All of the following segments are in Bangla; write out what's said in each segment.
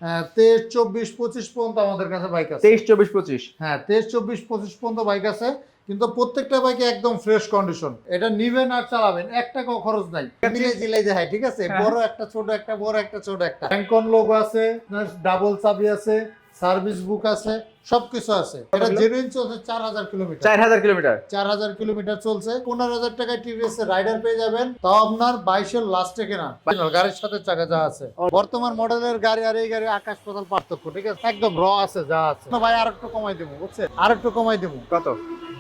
23, 24, 25 পর্যন্ত আমাদের কাছে বাইক আছে। 23, 24, 25। হ্যাঁ, 23, 24, 25 পর্যন্ত বাইক আছে, কিন্তু প্রত্যেকটা বাইকে একদম ফ্রেশ কন্ডিশন। এটা নিবেন আর চালাবেন, 1 টাকাও খরচ নাই। মিলে জিলাই যায়, ঠিক আছে। বড় একটা ছোট একটা, বড় একটা ছোট একটা, র্যাঙ্কন লোগো আছে, ডাবল চাবি আছে, সার্ভিস বুক আছে, সবকিছু আছে। এটা জেনুইন চলছে 4000 কিলোমিটার। 4000 কিলোমিটার। 4000 কিলোমিটার চলছে। 15000 টাকায় টিভিএস রাইডার পেয়ে যাবেন, তাও আপনার 22 এর লাস্টে কেনা। গাড়ির সাথে চাকা যা আছে, বর্তমান মডেলের গাড়ি আর এই গাড়ি আকাশ পাতাল পার্থক্য, ঠিক আছে। একদম র আছে যা আছে। ভাই আর একটু কমাই দেবো, বুঝছেন, আর একটু কমাই দেবো। কত?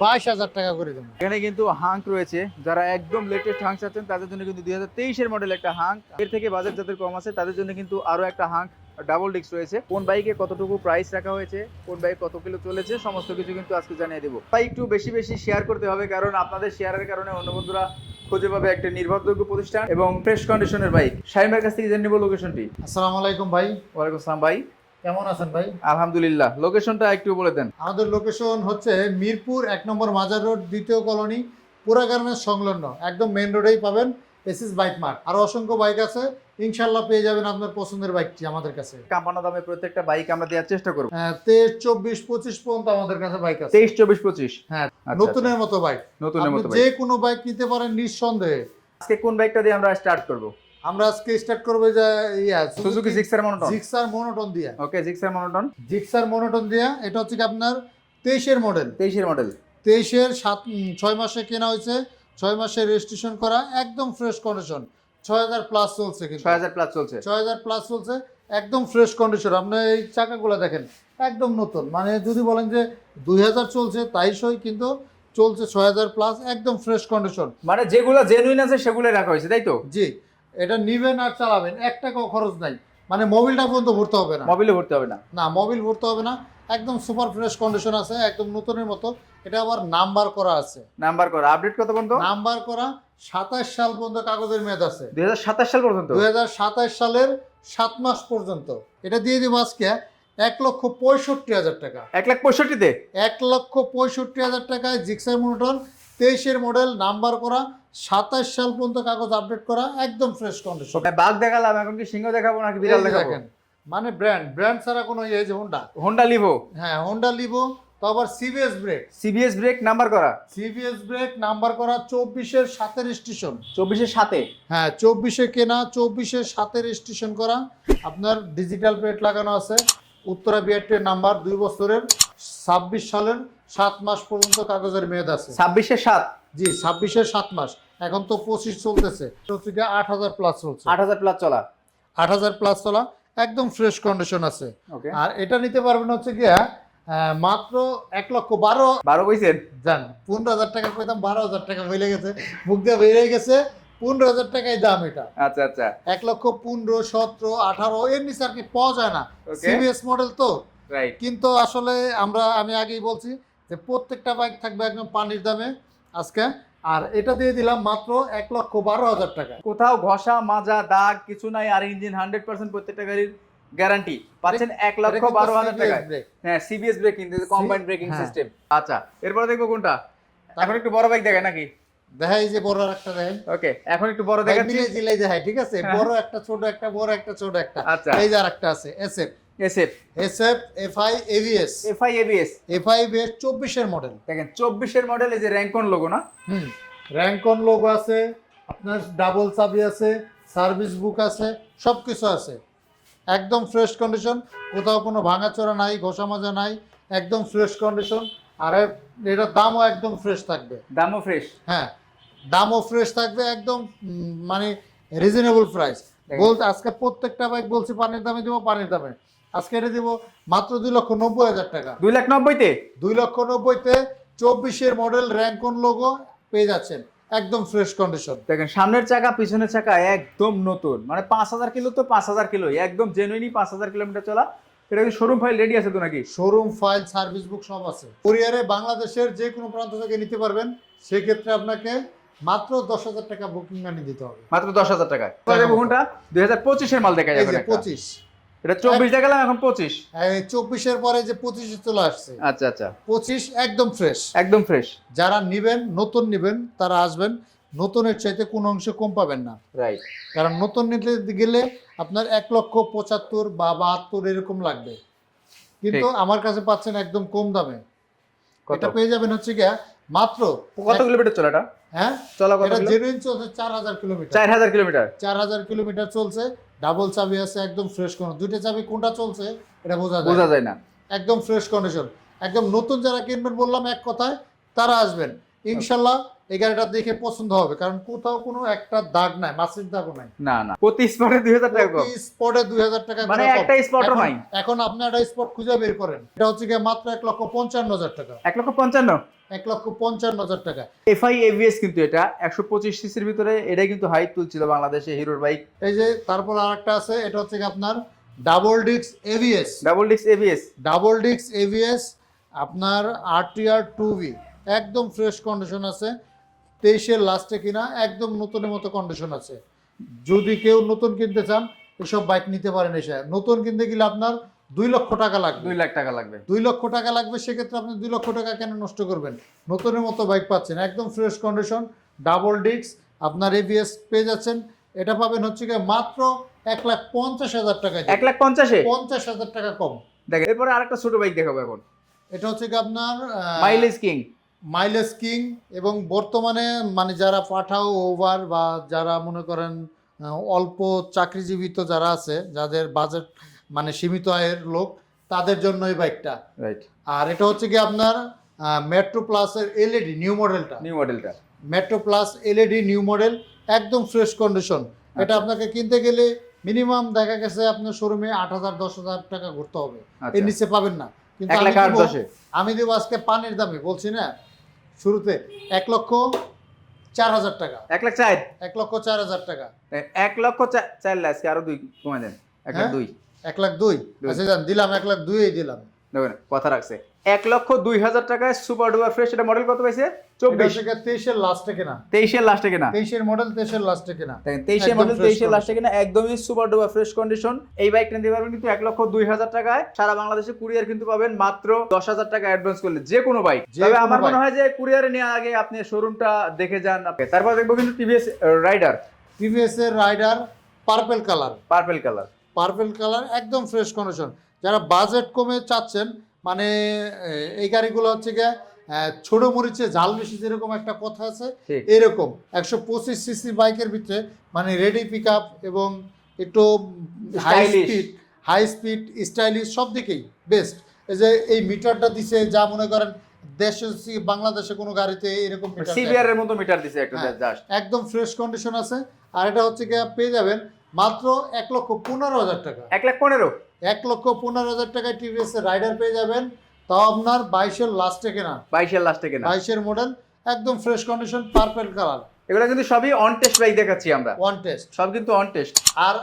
22000 টাকা করে দেবো। এখানে কিন্তু হাঙ্ক রয়েছে, যারা একদম লেটেস্ট হাঙ্ক চাচ্ছেন তাদের জন্য কিন্তু 2023 এর মডেল একটা হাঙ্ক। এর থেকে বাজেট যাদের কম আছে তাদের জন্য কিন্তু আরো একটা হাঙ্ক ডাবল ডিস্ক রয়েছে। কোন বাইকে কতটুকু প্রাইস রাখা হয়েছে, কোন বাইক কত কিলো চলেছে, সমস্ত কিছু কিন্তু আজকে জানিয়ে দেবো। তাই একটু বেশি বেশি শেয়ার করতে হবে, কারণ আপনাদের শেয়ারের কারণে অন্য বন্ধুরা খুঁজে পাবে একটা নির্ভরযোগ্য প্রতিষ্ঠান এবং ফ্রেশ কন্ডিশনের বাইক। শাহিমের কাছ থেকে জেনে নেব লোকেশনটি। আসসালামু আলাইকুম ভাই। ওয়ালাইকুম আসসালাম ভাই, কেমন আছেন ভাই? আলহামদুলিল্লাহ। লোকেশনটা একটু বলে দেন। আমাদের লোকেশন হচ্ছে মিরপুর 1 নম্বর মাজার রোড, 2য় কলোনি, পুরা গার্মেন্টস সংলগ্ন, একদম মেন রোডেই পাবেন এসএস বাইক মার্ট। আর অসংখ্য বাইক আছে, ইনশাল্লাহ পেয়ে যাবেন আপনার পছন্দের বাইকটি আমাদের কাছে। কাম্পানো দামে প্রত্যেকটা বাইক আমরা দেওয়ার চেষ্টা করব। 23, 24, 25 পর্যন্ত আমাদের কাছে বাইক আছে। 23, 24, 25। হ্যাঁ, আচ্ছা, নতুনের মতো বাইক। নতুনের মতো যে বাইক। কোনো বাইক নিতে পারেন নিঃসন্দেহে। আজকে কোন বাইকটা দিয়ে আমরা স্টার্ট করব? আমরা আজকে স্টার্ট করবো যে Suzuki Gixxer monotone. Gixxer monotone দিয়া। ওকে, জিক্সার মনোটন। জিক্সার মনোটন দিয়া, এটা হচ্ছে কি আপনার 23 এর মডেল। 23 এর মডেল। 23 এর 6 মাসে কেনা হয়েছে, 6 মাসে রেজিস্ট্রেশন করা, একদম ফ্রেশ কন্ডিশন। 6000 প্লাস চলছে, কিন্তু 6000 প্লাস চলছে। 6000 প্লাস চলছে, একদম ফ্রেশ কন্ডিশন। আপনি এই চাকাগুলো দেখেন, একদম নতুন। মানে যদি বলেন যে 2000 চলছে তাই সই, কিন্তু চলছে 6000 প্লাস, একদম ফ্রেশ কন্ডিশন। মানে যেগুলো জেনুইন আছে সেগুলোই রাখা হয়েছে, তাই তো? জি, এটা নিবেন আর চালাবেন, 1 টাকাও খরচ নাই। মানে মোবিলটা পর্যন্ত ভরতে হবে না। মোবিলে ভরতে হবে না। না, মোবিল ভরতে হবে না, একদম সুপার ফ্রেশ কন্ডিশন আছে, একদম নতুনের মতো। এটা আবার নাম্বার করা আছে। নাম্বার করা, আপডেট কত পর্যন্ত? নাম্বার করা 27 সাল পর্যন্ত কাগজের মেয়াদ আছে। 2027 সাল পর্যন্ত। 2027 সালের 7 মাস পর্যন্ত। এটা দিয়ে দিব আজকে 1,65,000 টাকা। 1,65,000-তে? 1,65,000 টাকায় জিক্সার মনোটন, 23 এর মডেল, নাম্বার করা, 27 সাল পর্যন্ত কাগজ আপডেট করা, একদম ফ্রেশ কন্ডিশন। বাঘ দেখালাম, এখন কি সিংহ দেখাবো নাকি বিড়াল দেখাবো? মানে ব্র্যান্ড ছাড়া কোনো ইয়ে, যে হোন্ডা লিভো। হ্যাঁ, হোন্ডা লিভো। তো আবার CBS brake. CBS brake number করা। সিবিএস ব্রেক নাম্বার করা, 24 এর 7 রেজিস্ট্রেশন। 24 এর 7-এ? হ্যাঁ, 24 এ কেনা, 24 এর 7 রেজিস্ট্রেশন করা। আপনার ডিজিটাল প্লেট লাগানো আছে, উত্তরা বিআরটির নাম্বার, 2 বছরের, 26 সালের 7 মাস পর্যন্ত কাগজের মেয়াদ আছে। 26 এর 7? জি, 26 এর 7 মাস। এখন তো 25 চলতেছে, হচ্ছে 8000 প্লাস চলছে। 8000 প্লাস চলা। 8000 প্লাস চলা, একদম ফ্রেশ কন্ডিশন আছে। ওকে। আর এটা নিতে পারবেন হচ্ছে গিয়া মাত্র 1,12,000 কইছেন? জান 15,000 টাকা কইতাম, 12,000 টাকা হয়ে গেছে, বুক দিয়ে বেরিয়ে গেছে। 15,000 টাকায় দাম এটা। আচ্ছা আচ্ছা। 1,15,000, 17, 18 এর নিচে আর কি পাওয়া যায় না। Okay. সিবিএস মডেল তো। রাইট। কিন্তু আসলে আমি আগেই বলছি যে প্রত্যেকটা বাইক থাকবে একদম পানির দামে আজকে। আর এটা দিয়ে দিলাম মাত্র 1,12,000 টাকা। কোথাও ঘষা মাজা দাগ কিছু নাই, আর ইঞ্জিন 100% প্রত্যেকটা গাড়ির গ্যারান্টি পাচ্ছেন 1,12,000 টাকায়। হ্যাঁ, সিবিএস ব্রেক কিন্তু কম্বাইন্ড ব্রেকিং সিস্টেম। আচ্ছা, এরপর দেখবো কোনটা? এখন একটু বড় বাইক দেখায় নাকি? দেখাই যে বড় একটা দেখেন। ওকে, এখন একটু বড় দেখাচ্ছি। মিলে জিলাই দেখাই, ঠিক আছে। বড় একটা, ছোট একটা, বড় একটা, ছোট একটা। আচ্ছা। এই যে আরেকটা আছে SF. SF FI ABS. FI ABS 24 এর মডেল। দেখেন 24 এর মডেল, এই যে র্যাঙ্কন লোগো না? র্যাঙ্কন লোগো আছে, আপনার ডাবল চাবি আছে, সার্ভিস বুক আছে, সবকিছু আছে, একদম ফ্রেশ কন্ডিশন। কোথাও কোনো ভাঙাচোরা নাই, ঘষা মাজা নাই, একদম ফ্রেশ কন্ডিশন। আর এটার দামও একদম ফ্রেশ থাকবে। দামও ফ্রেশ? হ্যাঁ, দামও ফ্রেশ থাকবে, একদম মানে রিজনেবল প্রাইস। বলতে আজকে প্রত্যেকটা বাইক বলছি পানির দামে দিব, পানির দামে। আজকে এটা দিব মাত্র 2,90,000 টাকা। 2,90,000-তে? 2,90,000-তে 24 এর মডেল র্যাঙ্কন লোগো পেয়ে যাচ্ছেন, একদম ফ্রেশ কন্ডিশন। দেখেন সামনের চাকা পিছনের চাকা একদম নতুন, মানে 5000 কিলো তো 5000 কিলো, একদম জেনুইনই 5000 কিলোমিটার চলা। এটা কি শোরুম ফাইল রেডি আছে তো নাকি? শোরুম ফাইল, সার্ভিস বুক সব আছে। কুরিয়ারে বাংলাদেশের যে কোনো প্রান্ত থেকে নিতে পারবেন। সেক্ষেত্রে আপনাকে মাত্র 10,000 টাকা বুকিং মানি দিতে হবে। মাত্র 10,000 টাকা। কোনটা? 2025 এর মাল দেখা যাবে। 25 এটা 24 দেখালাম, এখন 25। 24 এর পরে যে 25 চলে আসছে। আচ্ছা আচ্ছা। 25 একদম ফ্রেশ, একদম ফ্রেশ। যারা নিবেন, নতুন নিবেন, তারা আসবেন। নতুনের চাইতে কোনো অংশে কম পাবেন না। রাইট। কারণ নতুন নিতে গেলে আপনার 1,75,000 বা 72 এরকম লাগবে, কিন্তু আমার কাছে পাচ্ছেন একদম কম দামে। এটা পেয়ে যাবেন হচ্ছে গিয়া মাত্র কত কিলোমিটার চলে এটা? হ্যাঁ চলা কত? এটা জেনুইন চলছে 4000 কিলোমিটার। 4000 কিলোমিটার? 4000 কিলোমিটার চলছে। ডাবল চাবি আছে, একদম ফ্রেশ কোনো, দুইটা চাবি কোনটা চলছে এটা বোঝা যায় না। একদম ফ্রেশ কন্ডিশন, একদম নতুন। যারা কিনবেন বললাম এক কথায় তারা আসবেন ইনশাল্লাহ, এই গাড়িটা দেখে পছন্দ হবে, কারণ কোথাও কোনো একটা দাগ নাই, মাসির দাগও নাই। না না, প্রতি স্পটে 2000 টাকা কম। স্পটে 2000 টাকা মানে করে কম। একটা স্পটও নাই। এখন আপনি একটা স্পট খুঁজে বের করেন, এটা হচ্ছে গিয়ে মাত্র 1,55,000 টাকা। 1,55,000? 1,55,000 টাকা। FI ABS কিন্তু এটা 125 সিসির ভিতরে, এটাই কিন্তু হাইট তুলছিল বাংলাদেশে হিরোর বাইক। এই যে তারপর আরেকটা আছে, এটা হচ্ছে কি আপনার double disc ABS. Double disc ABS? Double disc ABS আপনার RTR 2V, একদম ফ্রেশ কন্ডিশন আছে, 23-এর লাস্টে কিনা, একদম নতুনের মতো কন্ডিশন আছে। যদি কেউ নতুন কিনতে চান এসব বাইক নিতে পারেন। এসে নতুন কিনতে গেলে আপনার 2 লক্ষ টাকা লাগবে। 2 লাখ টাকা লাগবে। 2 লক্ষ টাকা লাগবে, সেক্ষেত্রে আপনি 2 লক্ষ টাকা কেন নষ্ট করবেন? নতুনের মতো বাইক পাচ্ছেন, একদম ফ্রেশ কন্ডিশন, ডাবল ডিস্ক, আপনার এবিএস পেয়ে যাচ্ছেন। এটা পাবেন হচ্ছে গিয়ে মাত্র 1,50,000 টাকা। 1,50,000? 50,000 টাকা কম। দেখেন, এরপরে আরেকটা ছোট বাইক দেখাবো এখন। এটা হচ্ছে কি আপনার মাইলেজ কিং। Mileage king. এবং বর্তমানে মানে যারা পাঠাও ওভার বা যারা মনে করেন অল্প চাকরিজীবিত যারা আছে, যাদের বাজেট মানে সীমিত আয়ের লোক, তাদের জন্য এই বাইকটা। রাইট। আর এটা হচ্ছে কি আপনার মেট্রো প্লাসের এলইডি নিউ মডেলটা। Metro plus LED new model, একদম ফ্রেশ কন্ডিশন। এটা আপনাকে কিনতে গেলে মিনিমাম দেখা গেছে আপনার শোরুমে 8,000 10,000 টাকা ঘুরতে হবে, এর নিচে পাবেন না। কিন্তু আমি দেবো আজকে পানির দামে, বলছি না শুরুতে, 1,04,000 টাকা। 1,04,000? 1,04,000 টাকা। 1,04,000 আজকে আরো 2 কমে দেন। 1,02,000? 1,02,000? আচ্ছা যান, দিলাম 1,02,000 দিলাম। দেখুন কথা রাখছে। 1,02,000 টাকায় সুপার ডুপার ফ্রেশ। এটা মডেল কত পাইছে? 24? 23-এর লাস্টে কেনা। 23-এর লাস্টে কেনা? 23-এর মডেল 23-এর লাস্টে কেনা। দেখেন 23-এর মডেল 23-এর লাস্টে কেনা, একদমই সুপার ডুপার ফ্রেশ কন্ডিশন। এই বাইকটা নিতে পারবেন কিন্তু 1,02,000 টাকায়। সারা বাংলাদেশে কুরিয়ার কিন্তু পাবেন মাত্র 10,000 টাকা অ্যাডভান্স করলে, যে কোনো বাইক। তবে আমার মনে হয় যে কুরিয়ারে নেওয়ার আগে আপনি শোরুমটা দেখে যান। তারপর দেখবো কিন্তু টিভিএস রাইডার। টিভিএস এর rider purple colour. Purple colour একদম ফ্রেশ কন্ডিশন। যারা বাজেট কমে চাচ্ছেন, মানে এই গাড়িগুলো হচ্ছে গিয়ে ছোট মরিচে ঝাল বেশি, যেরকম একটা কথা আছে, এরকম 125 সিসি বাইকের ভিতরে মানে রেডি পিক আপ এবং একটু হাই স্পিড স্টাইলিশ সব দিকেই বেস্ট। এই যে এই মিটারটা দিছে, যা মনে করেন দেশে বাংলাদেশে কোনো গাড়িতে এরকম মিটার, সিবিআর এর মতো মিটার দিছে একটা, জাস্ট একদম ফ্রেশ কন্ডিশন আছে। আর এটা হচ্ছে গিয়ে পেয়ে যাবেন মাত্র 1,15,000 টাকা। 1,15,000? 1,15,000 টাকায় টিভিএস এর রাইডার পেয়ে যাবেন, তাও আপনার 22-এর লাস্টে কেনা। 22-এর লাস্টে কেনা, 22-এর মডেল, একদম ফ্রেশ কন্ডিশন, পার্পল কালার। এগুলো কিন্তু সবই অন টেস্ট বাইক দেখাচ্ছি আমরা। অন টেস্ট, সব কিন্তু অন টেস্ট। আর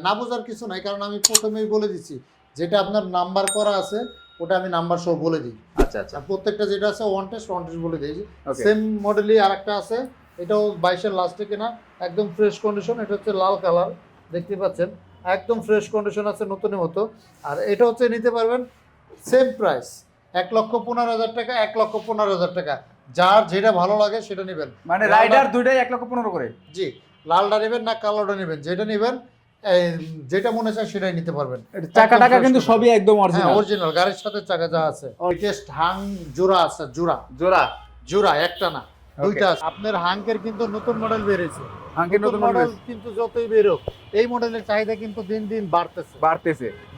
না বোঝার কিছু নাই, কারণ আমি প্রথমেই বলে দিচ্ছি, যেটা আপনার নাম্বার করা আছে ওটা আমি নাম্বার সহ বলে দিই। আচ্ছা আচ্ছা। প্রত্যেকটা যেটা আছে অন টেস্ট বলে দিই। সেম মডেলই আরেকটা আছে, এটাও 22-এর লাস্টে কেনা, একদম ফ্রেশ কন্ডিশন। এটা হচ্ছে লাল কালার, দেখতে পাচ্ছেন, একদম ফ্রেশ কন্ডিশন আছে, নতুনের মতো। আর এটা হচ্ছে নিতে পারবেন সেম প্রাইস, 1,15,000 টাকা। 1,15,000 টাকা, যার যেটা ভালো লাগে সেটা নেবেন। মানে রাইডার দুইটাই 1,15,000 করে? জি, লালটা নেবেন না কালোটা নেবেন, যেটা নেবেন যেটা মনে চায় সেটাই নিতে পারবেন। চাকা টাকা কিন্তু সবই একদম অরিজিনাল, গাড়ির সাথে চাকা যা আছে। লেটেস্ট হাং জোড়া আছে, জোড়া একটা না, দুইটা আছে। আপনার হাঙ্কের কিন্তু নতুন মডেল বেরিয়েছে। হাঙ্কের নতুন মডেল কিন্তু যতই বেরোক, এই মডেলের চাহিদা কিন্তু দিন দিন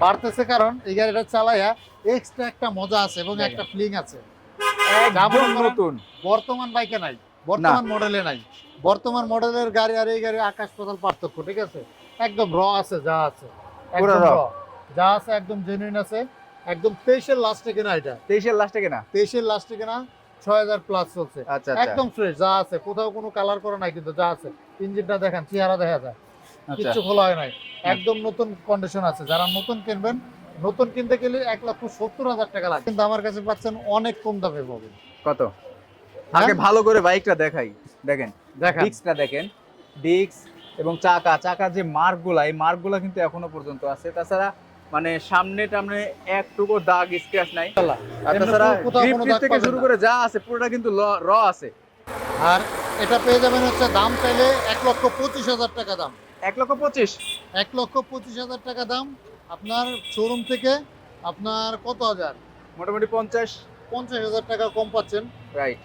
বাড়তেছে। কারণ এই গাড়িটা চালায়া এক্সট্রা একটা মজা আছে এবং একটা ফিলিং আছে, একদম নতুন। বর্তমান বাইকে নাই, বর্তমান মডেলে নাই। বর্তমান মডেলের গাড়ি আর এই গাড়ি আকাশ পাতাল পার্থক্য, ঠিক আছে? একদম র আছে, যা আছে একদম র, যা আছে একদম জেনুইন আছে। একদম 23-এর লাস্টে কেনা, এটা 23-এর লাস্টে কেনা, 6,000 প্লাস চলছে। একদম ফ্রেশ, যা আছে, কোথাও কোনো কালার করা নাই, কিন্তু যা আছে ইঞ্জিনটা দেখেন, চেহারা দেখা যায়, কিছু খোলা হয় নাই, একদম নতুন কন্ডিশন আছে। যারা নতুন কিনবেন, নতুন কিনতে গেলে 1,70,000 টাকা লাগে, কিন্তু আমার কাছে পাচ্ছেন অনেক কম দামে পাবেন। কত? আগে ভালো করে বাইকটা দেখাই। দেখেন ডিস্কটা দেখেন, ডিস্ক এবং চাকা যে মার্কগুলা, এই মার্কগুলা কিন্তু এখনো পর্যন্ত আছে। তাছাড়া মানে সামনে টামনে একটুকু দাগ স্ক্র্যাচ নাই। আর তাছাড়া গ্রিপ থেকে শুরু করে যা আছে পুরোটা কিন্তু র আছে। আর এটা পেয়ে যাবেন হচ্ছে দাম চাইলে 1,25,000 টাকা দাম। 1,25,000 1,25,000 টাকা দাম। আপনার শোরুম থেকে আপনার কত হাজার, মোটামুটি 50,000 টাকা কম পাচ্ছেন। রাইট।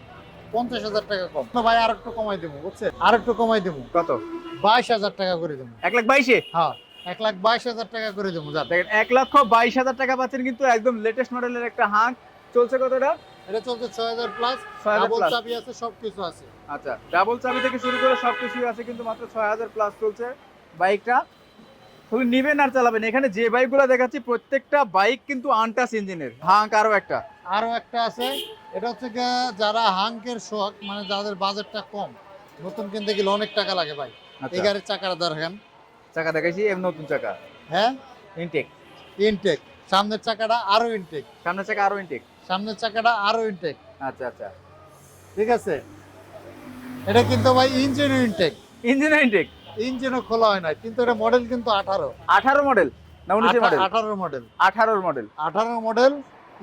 50,000 টাকা কম না ভাই, আর একটু কমাই দেবো বুঝছেন, আর একটু কমাই দেবো। কত? 22,000 টাকা করে দেবো। 1,22,000? হ্যাঁ 1,22,000 টাকা করে দেবো। দেখেন 1,22,000 টাকা পাচ্ছেন কিন্তু একদম লেটেস্ট মডেলের একটা হাঁক। চলছে কতটা? এটা চলছে 6,000 প্লাস, 6,000 ডাবল plus। চাবি আছে, সবকিছু আছে। আচ্ছা, ডাবল চাবি থেকে শুরু করে সবকিছুই আছে কিন্তু মাত্র 6,000 প্লাস চলছে বাইকটা। শুধু নিবেন আর চালাবেন। এখানে যে বাইকগুলো দেখাচ্ছি প্রত্যেকটা বাইক কিন্তু আনটাচ ইঞ্জিনের। হাঁক আরো একটা। আরো একটা আছে, এটা হচ্ছে গিয়ে যারা হাঙ্কের শখ, মানে যাদের বাজেটটা কম, নতুন কিনতে গেলে অনেক টাকা লাগে ভাই। আচ্ছা। এই গাড়ির চাকাটা দেখেন, চাকা দেখাইছি, এম নতুন চাকা, হ্যাঁ ইনটেক। ইনটেক। সামনের চাকাটা আরো ইনটেক, সামনের চাকা আরো ইনটেক। সামনের চাকাটা আরো ইনটেক। আচ্ছা আচ্ছা, ঠিক আছে, এটা কিন্তু ভাই ইঞ্জিন ইনটেক, ইঞ্জিন ইনটেক। ইঞ্জিনও খোলা হয় না, কিন্তু এটা মডেল কিন্তু 18 18 মডেল না 19 model? 18 model, 18 model. 18 model.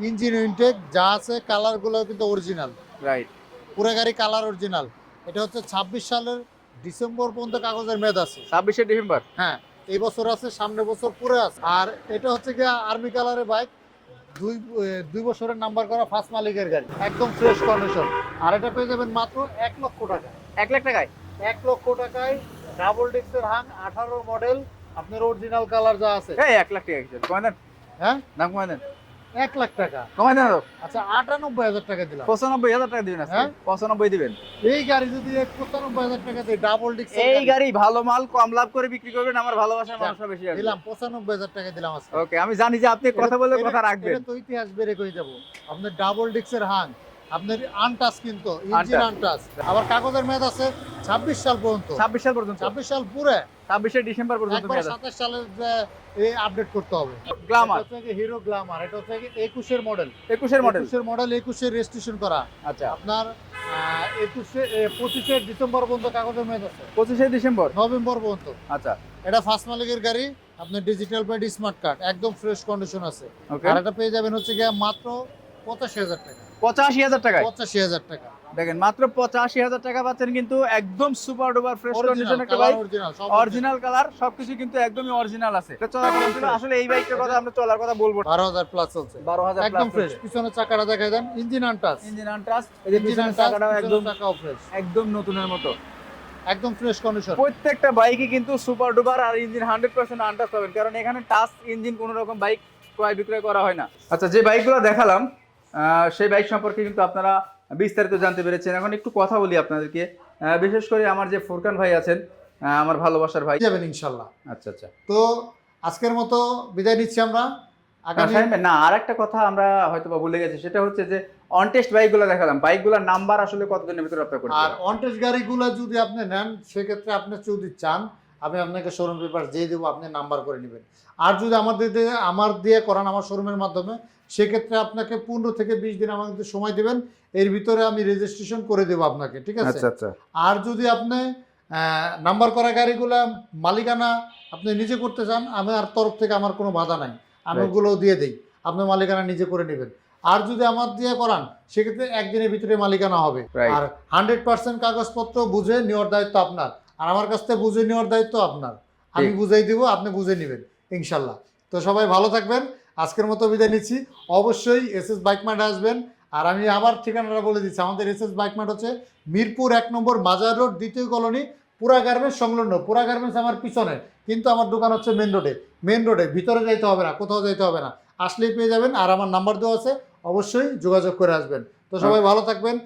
Engine intake যা আছে, কালার গুলো কিন্তু অরিজিনাল, রাইট। পুরো গাড়ি কালার অরিজিনাল। এটা হচ্ছে 26 সালের ডিসেম্বর পর্যন্ত কাগজের মেয়াদ আছে। 26শে ডিসেম্বর। হ্যাঁ, এই বছর আছে, সামনের বছর পুরো আছে। আর এটা হচ্ছে কি আর্মি কালারের বাইক, দুই বছরের নাম্বার করা, ফার্স্ট মালিকের গাড়ি, একদম ফ্রেশ কন্ডিশন। আর এটা পেয়ে যাবেন মাত্র 1 লক্ষ টাকা। 1 লাখ টাকায়? 1 লক্ষ টাকায় ডাবল ডিস্কের হাং, 18 মডেল, আপনার অরিজিনাল কালার যা আছে। এই 1 লাখ টাকা কিছু কমাই দেন। হ্যাঁ, দাম কমাই দেন। 1 লাখ টাকা। কমাই দেন আরো। আচ্ছা 98,000 টাকা দিলাম। 95,000 টাকা দিবেন আজকে? হ্যাঁ? 95 দিবেন। এই গাড়ি যদি 95,000 টাকা দিয়ে ডাবল ডিস্ক, এই গাড়ি ভালো মাল কম লাভ করে বিক্রি করবেন, আমার ভালোবাসার মানুষরা বেশি আসবে। দিলাম 95,000 টাকা দিলাম আজকে। ওকে, আমি জানি যে আপনি কথা বলে এটা- কথা রাখবেন। এটা তো ইতিহাস বেড়ে কই যাব। আপনার ডাবল ডিস্কের হাং, আপনার আনটাচ, কিন্তু ইঞ্জিন আনটাচ। আবার কাগজের মেয়াদ আছে 26 সাল পর্যন্ত। 26 সাল পর্যন্ত? 26 সাল পুরো, 26শে ডিসেম্বর পর্যন্ত একবার মেয়াদ আছে। 27 সালের এই আপডেট করতে হবে। গ্ল্যামার। এটা হচ্ছে হিরো গ্ল্যামার, এটা হচ্ছে 21 এর মডেল। 21 এর মডেল। 21 এর মডেল, 21 এর রেজিস্ট্রেশন করা। আচ্ছা, আপনার 25 ডিসেম্বর পর্যন্ত কাগজের মেয়াদ আছে, 25শে ডিসেম্বর। নভেম্বর পর্যন্ত। আচ্ছা, এটা ফার্স্ট মালিকের গাড়ি, আপনার ডিজিটাল প্লেট, স্মার্ট কার্ড, একদম ফ্রেশ কন্ডিশন আছে। ওকে। আর এটা পেয়ে যাবেন হচ্ছে গিয়ে মাত্র 85,000 টাকা। 85,000 টাকায়? 85,000 টাকা। দেখেন মাত্র 85,000 টাকা পাচ্ছেন কিন্তু একদম সুপার ডুপার ফ্রেশ কন্ডিশন একটা বাইক। অরিজিনাল কালার, সবকিছু কিন্তু একদমই অরিজিনাল আছে। এটা চলার কথা ছিল, আসলে এই বাইকটার কথা আমরা চলার কথা বলবো। 12,000 প্লাস চলছে, 12,000 একদম ফ্রেশ। পিছনের চাকাটা দেখাই দেন, ইঞ্জিন আনটাচ, ইঞ্জিন আনটাচ। এই যে পিছনের চাকাটাও একদম চাকাও ফ্রেশ, একদম নতুনের মতো, একদম ফ্রেশ কন্ডিশন। প্রত্যেকটা বাইকই কিন্তু সুপার ডুপার আর ইঞ্জিন 100% আনটাচ পাবেন, কারণ এখানে টাচ ইঞ্জিন কোনো রকম বাইক ক্রয় বিক্রয় করা হয় না। আচ্ছা, যে বাইকগুলো দেখালাম সেই বাইক সম্পর্কে কিন্তু আপনারা বিস্তারিত জানতে পেরেছেন। এখন একটু কথা বলি আপনাদেরকে, বিশেষ করে আমার যে ফুরকান ভাই আছেন, আমার ভালোবাসার ভাই। যাবেন ইনশাআল্লাহ। আচ্ছা আচ্ছা, তো আজকের মতো বিদায় নিচ্ছি আমরা। আগামী শাহিন ভাই, না আর একটা কথা আমরা হয়তো বা ভুলে গেছি, সেটা হচ্ছে যে অন টেস্ট বাইকগুলো দেখালাম, বাইকগুলোর নাম্বার আসলে কতদিনের ভিতরে আপনারা করবেন? আর অনটেস গাড়িগুলো যদি আপনি নেন, সেক্ষেত্রে আপনি যদি চান, আমি আপনাকে শোরুম পেপার দিয়ে দেবো, আপনি নাম্বার করে নেবেন। আর যদি আমার দিয়ে করান, আমার শোরুমের মাধ্যমে, সেক্ষেত্রে আপনাকে 15 থেকে 20 দিন আমাকে সময় দেবেন, এর ভিতরে আমি রেজিস্ট্রেশন করে দেবো আপনাকে, ঠিক আছে? আচ্ছা আচ্ছা। আর যদি আপনি নাম্বার করা গাড়িগুলা মালিকানা আপনি নিজে করতে চান, আমার তরফ থেকে আমার কোনো বাধা নাই, আমি Right. ওগুলো দিয়ে দিই, আপনি মালিকানা নিজে করে নেবেন। আর যদি আমার দিয়ে করান, সেক্ষেত্রে একদিনের ভিতরে মালিকানা হবে। Right. আর 100% কাগজপত্র বুঝে নেওয়ার দায়িত্ব আপনার, আর আমার কাছ থেকে বুঝে নেওয়ার দায়িত্ব আপনার। আমি বুঝাই দিব, আপনি বুঝে নেবেন ইনশাল্লাহ। তো সবাই ভালো থাকবেন, আজকের মতো বিদায় নিচ্ছি। অবশ্যই এসএস বাইক মার্ট আসবেন। আর আমি আবার ঠিকানাটা বলে দিচ্ছি, আমাদের এসএস বাইক মার্ট হচ্ছে মিরপুর 1 নম্বর বাজার রোড, 2য় কলোনি, পুরা গার্মেন্টস সংলগ্ন। পুরা গার্মেন্টস আমার পিছনে, কিন্তু আমার দোকান হচ্ছে মেন রোডে, ভিতরে যাইতে হবে না, কোথাও যাইতে হবে না, আসলেই পেয়ে যাবেন। আর আমার নাম্বার দেওয়া আছে, অবশ্যই যোগাযোগ করে আসবেন। তো সবাই ভালো থাকবেন,